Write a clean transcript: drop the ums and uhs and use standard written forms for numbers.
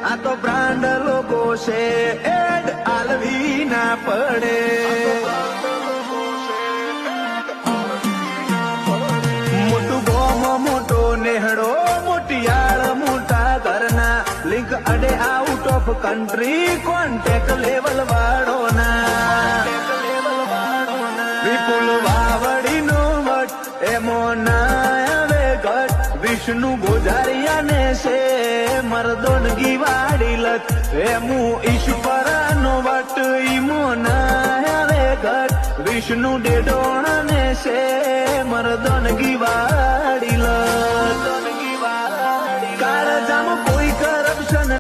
આ તો બ્રાન્ડ લોકો છે એડ આલવી ના પડે મોટું ગોમ મોટો નેહડો મોટિયાળ મોટા ઘરના લિંક અડે out of country contact level વાળો ના વિપુલ વાવડી નો વટ એમો ના આવે ઘટ વિષ્ણુ ગોજારિયા ને છે મરદોનગી વાડી લત એમું ઈશ્વર નો વટ ઈમો ના આવે ઘટ વિષ્ણુ ડેડોણ ને છે મરદોનગી વાડી લત